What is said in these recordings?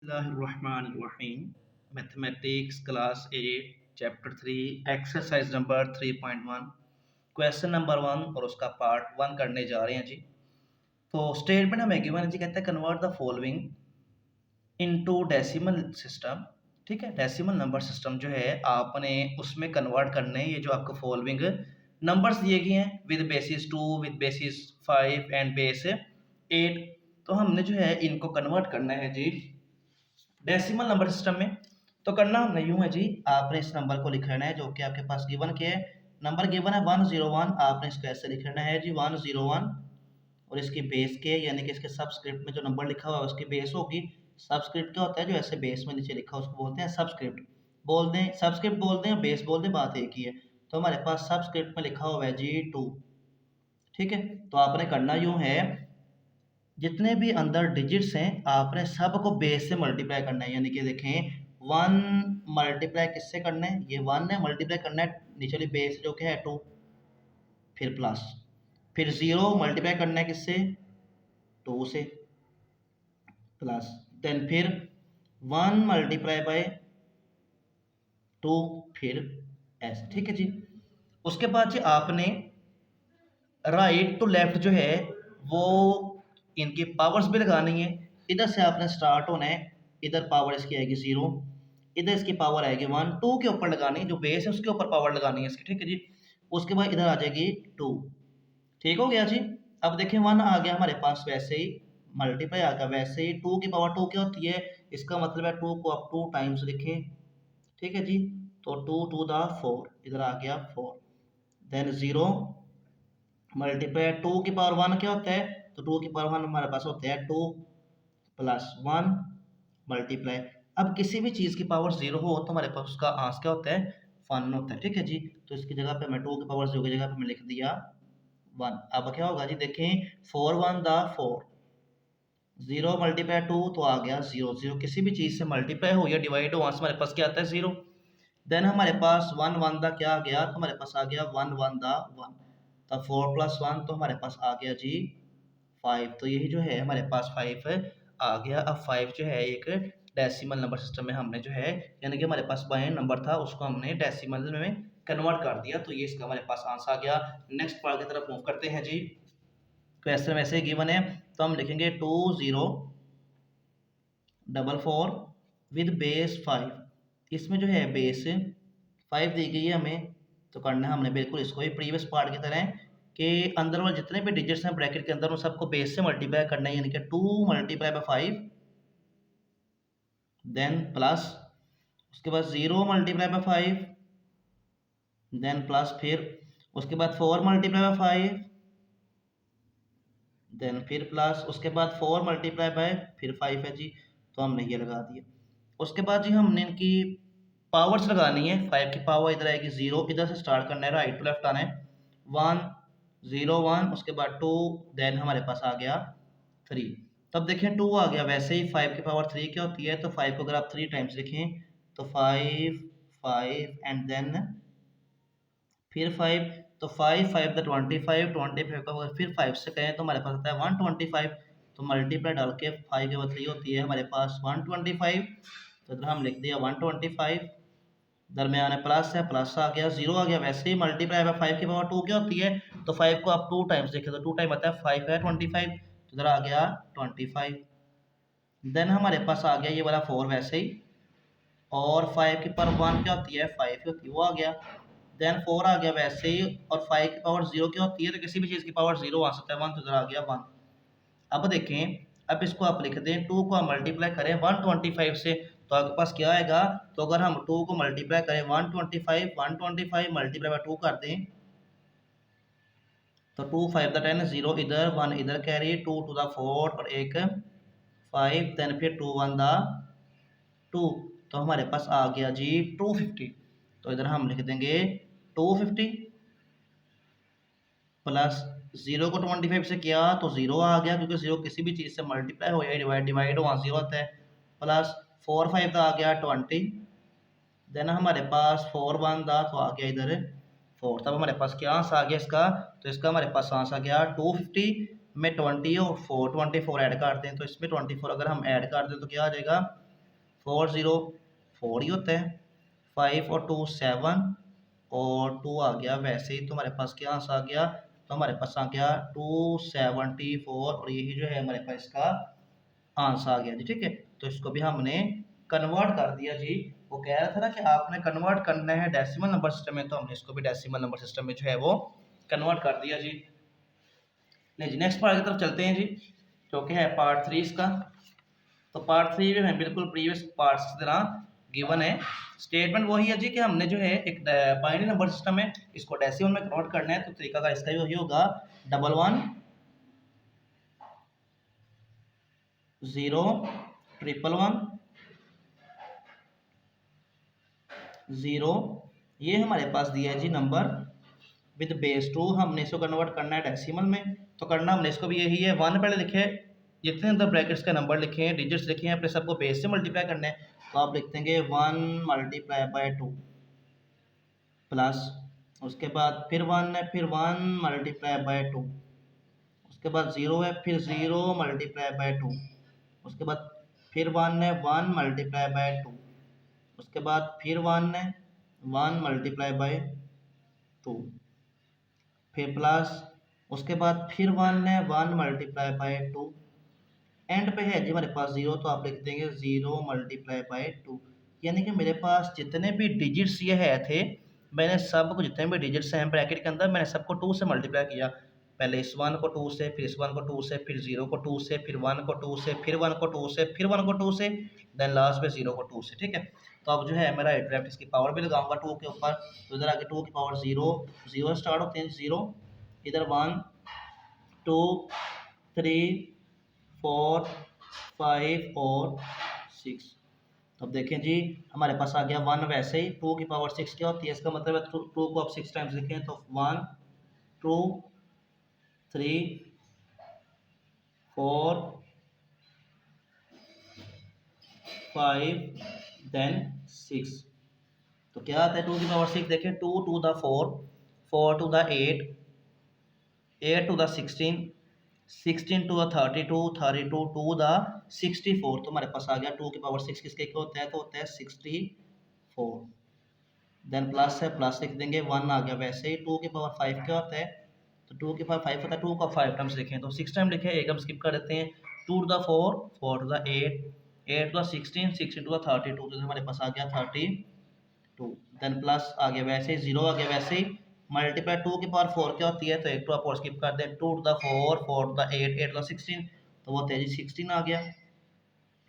बिस्मिल्लाहिर्रहमानिर्रहीम। Mathematics class 8 chapter 3 exercise number 3.1 question number 1 और उसका पार्ट 1 करने जा रहे हैं जी। तो स्टेटमेंट हमें गिवन है जी, कहते हैं convert the following into decimal system. ठीक है, डेसिमल नंबर सिस्टम जो है आपने उसमें कन्वर्ट करने हैं। ये जो आपको फॉलोइंग नंबर्स दिए गए हैं with basis 2 with basis 5 and base 8, तो हमने जो है इनको कन्वर्ट करना है जी डेसिमल नंबर सिस्टम में। तो करना हमने यूं है जी, आपने इस नंबर को लिख लेना है जो कि आपके पास गिवन के है। नंबर गिवन है 101, आपने इसको ऐसे लिख लेना है जी 101, और इसकी बेस के यानी कि इसके सबस्क्रिप्ट में जो नंबर लिखा हुआ है उसकी बेस होगी। सबस्क्रिप्ट क्या होता है, जो ऐसे बेस में नीचे लिखा है उसको बोलते हैं सबस्क्रिप्ट। बोल दें सबस्क्रिप्ट बोल दें या बेस बोल दें, बात एक ही है। तो हमारे पास सबस्क्रिप्ट में लिखा हुआ है जी 2। ठीक है, तो आपने करना यूं है, जितने भी अंदर डिजिट्स हैं आपने सबको बेस से मल्टीप्लाई करना है। यानी कि देखें 1 मल्टीप्लाई किससे करना है, ये 1 है, मल्टीप्लाई करना है निचली बेस जो कि है 2, फिर प्लस, फिर 0 मल्टीप्लाई करना है किससे, 2 से, प्लस, देन फिर 1 मल्टीप्लाई बाय 2, फिर s। ठीक है जी। उसके बाद जी आपने राइट टू लेफ्ट जो है वो इनकी पावर्स भी लगानी है। इधर से आपने स्टार्ट होना है, इधर पावर इसकी आएगी 0, इधर इसकी पावर आएगी 1, 2 के ऊपर लगानी है, जो बेस है उसके ऊपर पावर लगानी है इसकी। ठीक है जी। उसके बाद इधर आ जाएगी 2। ठीक हो गया जी। अब देखें 1 आ गया हमारे पास, वैसे ही मल्टीप्लाई आ गया, वैसे ही 2 की पावर 2 क्या होती है, इसका मतलब है 2 को आप 2 टाइम्स लिखें। ठीक है जी। तो 2 टू द 4, इधर आ गया 4, देन 0 मल्टीप्लाई 2 की पावर 1 क्या होता है, तो 2 की पावर 1 हमारे पास होता है 2, प्लस 1 मल्टीप्लाई। अब किसी भी चीज़ की पावर 0 हो तो हमारे पास उसका आंसर क्या होता है, 1 होता है। ठीक है जी। तो इसकी जगह पे मैं 2 की पावर 0 की जगह पे मैं लिख दिया 1। अब क्या होगा जी, देखें 4 1 द 4, 0 मल्टीप्लाई 2 तो आ गया 0 0। किसी भी चीज़ से मल्टीप्लाई हो या डिवाइड हो, आंसर हमारे पास क्या आता है 0। देन हमारे पास 1 1 दा क्या आ गया, तो हमारे पास आ गया 1 1 दा 1, तो 4 प्लस 1 तो हमारे पास आ गया जी 5। तो यही जो है हमारे पास 5 आ गया। अब 5 जो है एक डेसिमल नंबर सिस्टम में हमने जो है, यानी कि हमारे पास बाइनरी नंबर था उसको हमने डेसिमल में कन्वर्ट कर दिया। तो ये इसका हमारे पास आंसर आ गया। नेक्स्ट पार्ट की तरफ मूव करते हैं जी। क्वेश्चन वैसे गिवन है, तो हम लिखेंगे 2 0 4 4 विद बेस 5। इसमें जो है बेस 5 दी गई है हमें, तो करना है हमने बिल्कुल इसको ही प्रीवियस पार्ट की तरह कि अंदर वाले जितने भी डिजिट्स हैं ब्रैकेट के अंदर उन सबको बेस से मल्टीप्लाई करना है। यानी कि 2 मल्टीप्लाई बाय 5, देन प्लस, उसके बाद 0 मल्टीप्लाई बाय 5, देन प्लस, फिर उसके बाद 4 मल्टीप्लाई बाय 5, देन फिर प्लस, उसके बाद 4 मल्टीप्लाई बाय फिर 5 है जी, तो हमने ये लगा दिया। उसके बाद जी हमने इनकी पावर्स लगानी है। 5 की पावर इधर आएगी 0, इधर से स्टार्ट करना है, राइट टू लेफ्ट आना है, 1 0 1, उसके बाद 2, देन हमारे पास आ गया 3। तब देखें 2 आ गया, वैसे ही 5 की पावर 3 क्या होती है, तो 5 को अगर आप 3 टाइम्स लिखें तो 5 5 एंड देन फिर 5, तो 5 5 द 25, 25 का अगर फिर 5 से कहें तो हमारे पास आता है 125। तो मल्टीप्लाई डाल के 5 के बाद 3 होती है हमारे पास 125, तो इधर हम लिख दिया 125, दरमियान है प्लस है, प्लस आ गया, 0 आ गया, वैसे ही मल्टीप्लाई बाय 5 की पावर 2 क्या होती है, तो 5 को आप 2 टाइम्स देखें तो 2 टाइम आता है 5 है 25, तो इधर आ गया 25। देन हमारे पास आ गया ये वाला 4 वैसे ही, और 5 की पावर 1 क्या होती है, 5 होती है, वो आ गया। देन 4 आ गया वैसे ही, और 5 की पावर 0 क्या होती है, तो किसी भी चीज़ की पावर 0 आ सकता है 1, तो इधर आ गया 1। अब देखें, अब इसको आप लिख दें 2 को हम मल्टीप्लाई करें 125 से, तो आपके पास क्या आएगा, तो अगर हम 2 को मल्टीप्लाई करें 125 मल्टीप्लाई बाय 2 कर दें तो 2 5 द 10, 0 इधर 1 इधर कैरी, 2 टू द 4 और एक 5, देन फिर 2 1 द 2, तो हमारे पास आ गया जी 250। तो इधर हम लिख देंगे 250 प्लस 0 को 25 से किया तो 0 आ गया, क्योंकि 0 किसी भी चीज़ से मल्टीप्लाई हो या डिवाइड हो वहाँ 0 आता है, प्लस 4 5 का आ गया 20, देन हमारे पास 4 1 था तो आ गया इधर 4। तब हमारे पास क्या आंसर आ गया इसका, तो इसका हमारे पास आंसर आ गया 250 में 20 और 4 24 ऐड कर दें, तो इसमें 24 अगर हम ऐड कर दें तो क्या आ जाएगा 4 0 4 ही होता है, 5 और 2 7 और 2 आ गया वैसे ही, तो हमारे पास क्या आंसर आ गया, तो हमारे पास आ गया 274 और यही जो है हमारे पास इसका आंसर आ गया जी। ठीक है, तो इसको भी हमने कन्वर्ट कर दिया जी। वो कह रहा था ना कि आपने कन्वर्ट करना है डेसिमल नंबर सिस्टम में, तो हमने इसको भी डेसिमल नंबर सिस्टम में जो है वो कन्वर्ट कर दिया जी। नहीं जी, नेक्स्ट पार्ट की तरफ चलते हैं जी, जो कि है पार्ट 3 इसका। तो पार्ट 3 जो है बिल्कुल प्रीवियस पार्ट्स की तरह गिवन है। स्टेटमेंट वही है जी कि हमने जो है एक बाइनरी नंबर सिस्टम है, इसको डेसिमल में कन्वर्ट करना है, तो तरीका का इसका वही होगा 11 0 111 0, ये हमारे पास दिया है जी नंबर विद बेस 2, हमने इसको कन्वर्ट करना है डेसिमल में, तो करना हमने इसको भी यही है। 1 पहले लिखे, जितने अंदर ब्रैकेट्स के नंबर लिखे हैं, डिजिट्स लिखे हैं, अपने सबको बेस से मल्टीप्लाई करना है, तो आप लिख देंगे 1 मल्टीप्लाई बाय 2 प्लस, उसके बाद फिर 1 है, फिर 1 मल्टीप्लाई बाय 2, उसके बाद 0 है, फिर 0 मल्टीप्लाई बाय 2, उसके बाद फिर 1 है, 1 मल्टीप्लाई बाय 2, उसके बाद फिर 1 है, 1 मल्टीप्लाई बाय 2, फिर प्लस, उसके बाद फिर 1 है, 1 मल्टीप्लाई बाय 2, एंड पे है जी हमारे पास 0, तो आप लिख देंगे 0 मल्टीप्लाई बाय 2। यानी कि मेरे पास जितने भी डिजिट्स ये है थे, मैंने सबको, जितने भी डिजिट्स हैं ब्रैकेट के अंदर, मैंने सबको 2 से मल्टीप्लाई किया। पहले इस 1 को 2 से, फिर इस 1 को 2 से, फिर 0 को 2 से, फिर 1 को 2 से, फिर 1 को 2 से, फिर 1 को 2 से, देन लास्ट में 0 को 2 से। ठीक है, तो अब जो है मेरा डायरेक्ट इसकी पावर भी लगाऊंगा 2 के ऊपर, तो इधर आगे 2 की पावर 0 0 स्टार्ट होते हैं 0, इधर 1 2 3 4 5 और 6। अब देखें जी, हमारे पास आ गया 1 वैसे ही, 2 की पावर 6 क्या होती है, इसका मतलब है 2 को आप 6 टाइम्स लिखें, तो 1 2 3 4 5 देन 6। तो क्या आता है 2 की पावर 6, देखें 2 to the 4 4 to the 8 8 to the 16 16 to the 32 32 to the 64, तो हमारे पास आ गया 2 की पावर 6 किसके क्या होता है, तो होता है 64। देन प्लस है, प्लस लिख देंगे, 1 आ गया वैसे ही। 2 की पावर 5 क्या होता है, तो 2 की पावर 5 होता है, 2 का 5 टाइम्स लिखें तो 6 टाइम लिखे, एक हम स्किप कर देते हैं। 2 to the 4 4 to the 8 8 to the 16 16 to the 32, तो हमारे पास आ गया 32। देन प्लस आ गया वैसे ही, 0 आ गया वैसे ही। मल्टीप्लाई 2 की पावर 4 क्या होती है, तो एक 2 आप और स्किप कर दें, 2 to the 4 4 to the 8 8 to the 16, तो वो होता है जी 16 आ गया।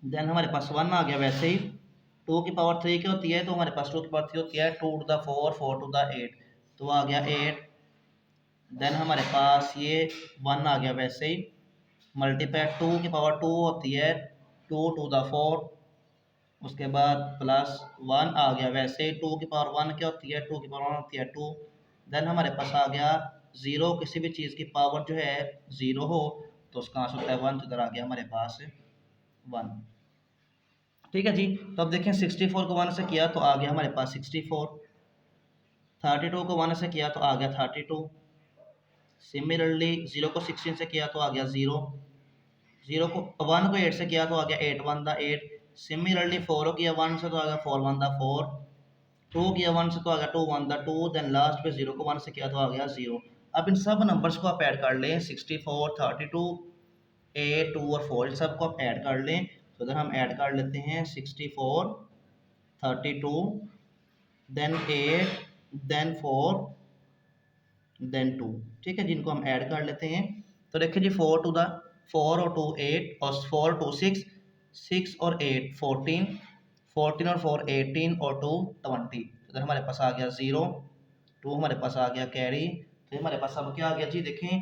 देन हमारे पास 1 आ गया वैसे ही। 2 की पावर 3 क्या होती है, तो हमारे पास 2 की पावर 3 होती है 2 टू द 4 4 टू द 8, तो आ गया 8। देन हमारे पास ये 1 आ गया वैसे ही। मल्टीप्लाई 2 की पावर 2 होती है 2 टू द 4, उसके बाद प्लस 1 आ गया वैसे ही। 2 की पावर 1 क्या होती है, 2 की पावर 1 होती है 2। देन हमारे पास आ गया 0, किसी भी चीज़ की पावर जो है 0 हो तो उसका आंसर होता है 1, तो इधर आ गया हमारे पास 1। ठीक है जी, तो अब देखें 64 को 1 से किया तो आ गया हमारे पास 64, 32 को 1 से किया तो आ गया 32, सिमिलरली 0 को 16 से किया तो आ गया 0, 0 को 1 को 8 से किया तो आ गया 8 1 द 8, सिमिलरली 4 को किया 1 से तो आ गया 4 1 द 4, 2 किया 1 से तो आ गया 2 1 द 2, देन लास्ट पे 0 को 1 से किया तो आ गया 0। अब इन सब नंबर्स को आप ऐड कर लें, 64 32 8 2 और 4, इन सबको आप ऐड कर लें, तो इधर हम ऐड कर लेते हैं 64 32 देन 8 देन 4 देन 2। ठीक है, जिनको हम ऐड कर लेते हैं, तो देखिए जी 4 टू द 4 और 2 8 और 4 2 6 6 और 8 14 14 और 4 18 और 2 20, तो इधर हमारे पास आ गया 0 2 हमारे पास आ गया कैरी, तो हमारे पास अब क्या आ गया जी, देखें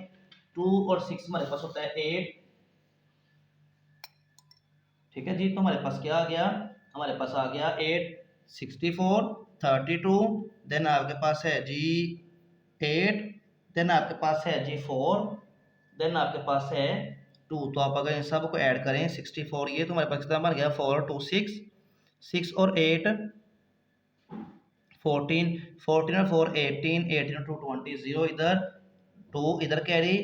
2 और 6 हमारे पास होता है 8। ठीक है जी, तो हमारे पास क्या आ गया, हमारे पास आ गया 8 64 32, देन आपके पास है जी 8, देन आपके पास है जी 4, देन आपके पास है 2, तो आप अगर इन सब को ऐड करें 64, ये तो हमारे पास कितना बन गया 4 और 2 6 6 और 8 14 14 और 4 18 18 और 2 20, 0 इधर 2 इधर कैरी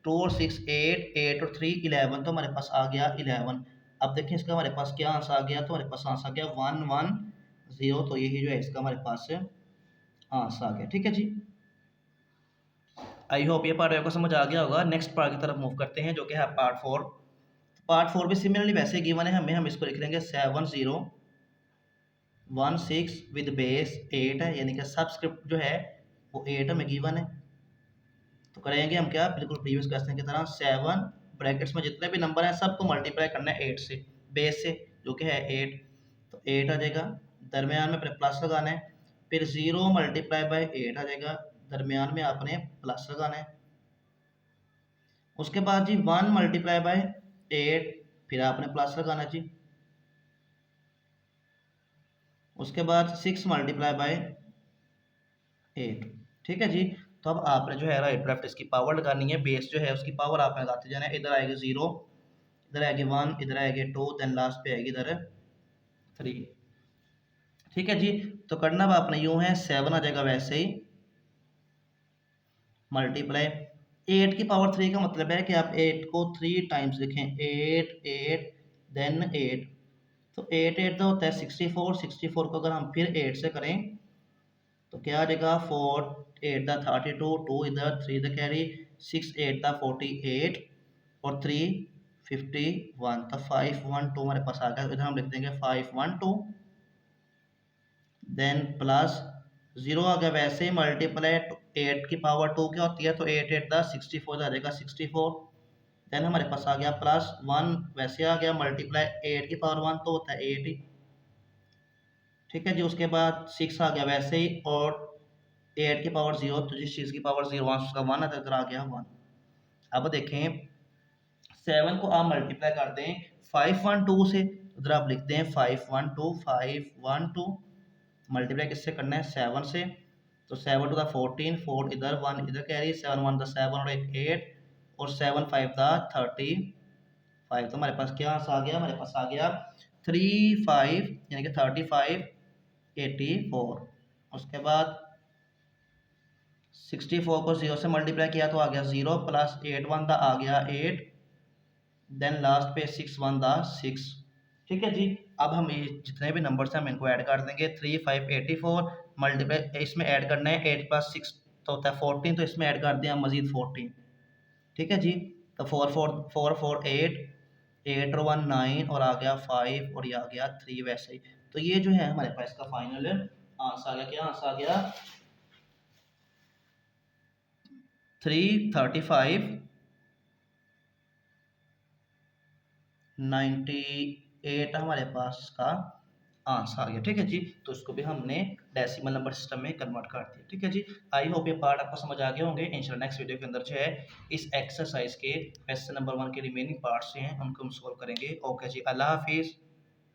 2 और 6 8 8 और 3 11, तो हमारे पास आ गया 11। अब देखें इसका हमारे पास क्या आंसर आ गया, तो हमारे पास आंसर आ गया 110। तो यही जो है इसका हमारे पास आंसर आ गया। ठीक है जी, आई होप ये पार्ट आपको समझ आ गया होगा। नेक्स्ट पार्ट की तरफ मूव करते हैं जो कि है पार्ट 4। पार्ट 4 भी सिमिलरली वैसे गिवन है हमें, हम इसको लिख लेंगे 7016 विद बेस 8 है, यानी कि सबस्क्रिप्ट जो है वो 8 हमें गिवन है। तो करेंगे हम क्या, बिल्कुल प्रीवियस क्वेश्चन की तरह 7 ब्रैकेट्स में जितने भी नंबर हैं सबको मल्टीप्लाई करना है 8 से, बेस से जो कि है 8। तो 8 आ जाएगा, दरमियान में अपने प्लस लगाना है, फिर 0 मल्टीप्लाई बाय 8 आ जाएगा, दरमियान में आपने प्लस लगाना है। उसके बाद जी 1 मल्टीप्लाई बाय 8, फिर आपने प्लस लगाना जी। उसके बाद 6 मल्टीप्लाई बाय 8। ठीक है जी, तो अब आपने जो है राइट लेफ्ट इसकी पावर लगानी है, बेस जो है उसकी पावर आपने लगाते जाना है। इधर आएगी 0, इधर आएगी 1, इधर आएगी 2, देन लास्ट पे आएगी इधर 3। ठीक है जी, तो करना अब आपने यूं है 7 आ जाएगा वैसे ही मल्टीप्लाई 8 की पावर 3 का मतलब है कि आप 8 को 3 टाइम्स लिखें, 8 8 देन 8। तो 8 8 तो होता है 64, 64 को अगर हम फिर 8 से करें तो क्या आ जाएगा, 4 8 दा 32, 2 इधर 3 द कैरी, 6 8 दा 48 और 3 51। तो 512 हमारे पास आ गया, इधर हम लिख देंगे 512, देन प्लस 0 आ गया वैसे ही मल्टीप्लाई 8 की पावर 2 क्या होती है, तो 8 8 दा 64 आ जाएगा 64। देन हमारे पास आ गया प्लस 1 वैसे आ गया मल्टीप्लाई 8 की पावर 1 तो होता है 8 ही। ठीक है जी, उसके बाद 6 आ गया वैसे ही, और 8 की पावर 0, तो जिस चीज़ की पावर 0 वहाँ उसका 1 आता है, इधर आ गया 1। अब देखें 7 को आप मल्टीप्लाई कर दें 512 से, उधर आप लिखते हैं 512 512 मल्टीप्लाई किससे करना है, 7 से। तो 7 टू द 14, 4 इधर 1 इधर कैरी, 7 1 द 7 और एक 8 और 7 5 द 35। तो हमारे पास क्या आ गया, हमारे पास आ गया 35 यानी कि 35 84। उसके बाद 64 को 0 से मल्टीप्लाई किया तो आ गया 0 प्लस 8 1 दा आ गया 8, देन लास्ट पे 6 1 दा 6। ठीक है जी, अब हम ये जितने भी नंबर्स हैं हम इनको ऐड कर देंगे। 3 5 84 मल्टीप्लाई इसमें ऐड करना है, 8 प्लस 6 तो होता है 14, तो इसमें ऐड कर दिया मजीद 14। ठीक है जी, तो 4 4 4 4 8 8 और 1 9 और आ गया 5 और ये आ गया 3 वैसे ही। तो ये जो है हमारे पास इसका फाइनल आंसर आ गया, क्या आंसर आ गया 335 98 हमारे पास इसका आंसर आ गया। ठीक है जी, तो इसको भी हमने डेसिमल नंबर सिस्टम में कन्वर्ट कर दिया। ठीक है जी, आई होप ये पार्ट आपको समझ आ गए होंगे। इंशाल्लाह नेक्स्ट वीडियो के अंदर जो है इस एक्सरसाइज के क्वेश्चन नंबर 1 के रिमेनिंग पार्ट्स हैं उनको हम सॉल्व करेंगे। ओके जी, अल्लाह हाफिज़।